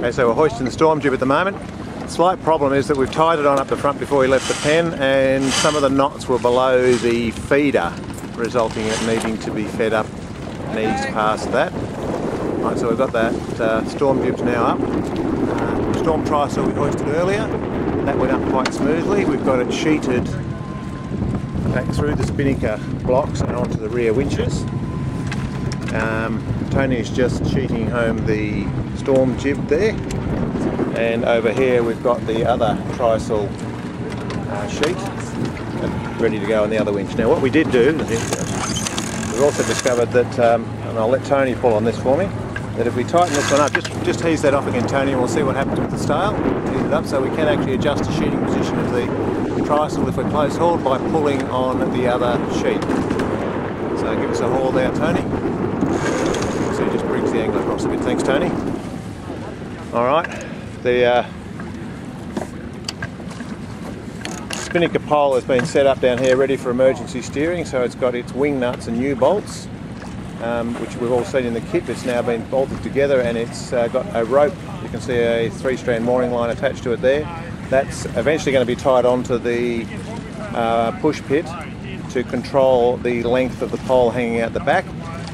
Okay, so we're hoisting the storm jib at the moment. The slight problem is that we've tied it on up the front before we left the pen, and some of the knots were below the feeder, resulting in it needing to be fed up and eased past that. Right, so we've got that storm jibs now up. Storm trysail we hoisted earlier, that went up quite smoothly. We've got it sheeted back through the spinnaker blocks and onto the rear winches. Tony's just sheeting home the storm jib there, and over here we've got the other trysail sheet ready to go on the other winch. Now what we did do, we've also discovered that, and I'll let Tony pull on this for me, that if we tighten this one up, just ease that off again, Tony, and we'll see what happens with the stale. Ease it up so we can actually adjust the sheeting position of the trysail if we're close hauled by pulling on the other sheet. So give us a haul there, Tony. So just brings the angle across a bit. Thanks, Tony. All right, the spinnaker pole has been set up down here ready for emergency steering, so it's got its wing nuts and U-bolts, which we've all seen in the kit. It's now been bolted together, and it's got a rope. You can see a 3-strand mooring line attached to it there. That's eventually going to be tied onto the push pit to control the length of the pole hanging out the back.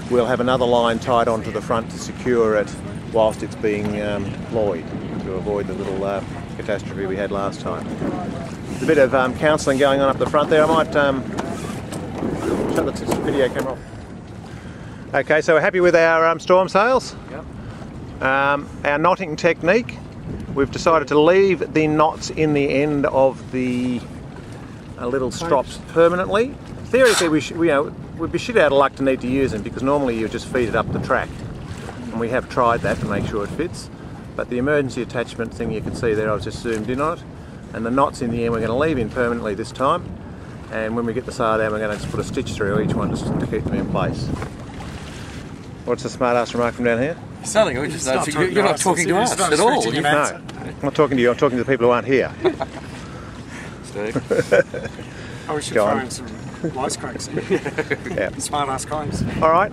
We'll have another line tied onto the front to secure it whilst it's being ployed, to avoid the little catastrophe we had last time. There's a bit of counselling going on up the front there. I might shut the video camera off. Okay, so we're happy with our storm sails. Yep. Our knotting technique, we've decided to leave the knots in the end of the little strops permanently. Theoretically, we'd be shit out of luck to need to use them, because normally you just feed it up the track, and we have tried that to make sure it fits. But the emergency attachment thing you can see there, I've just zoomed in on it, and the knots in the end we're going to leave in permanently this time, and when we get the sail down we're going to just put a stitch through each one just to keep them in place. What's the smart ass remark from down here? Something, you're not talking to us at all. No, I'm not talking to you, I'm talking to the people who aren't here. Steve. I wish you'd throw in some wisecracks. Yeah. Smart ass guys. Alright,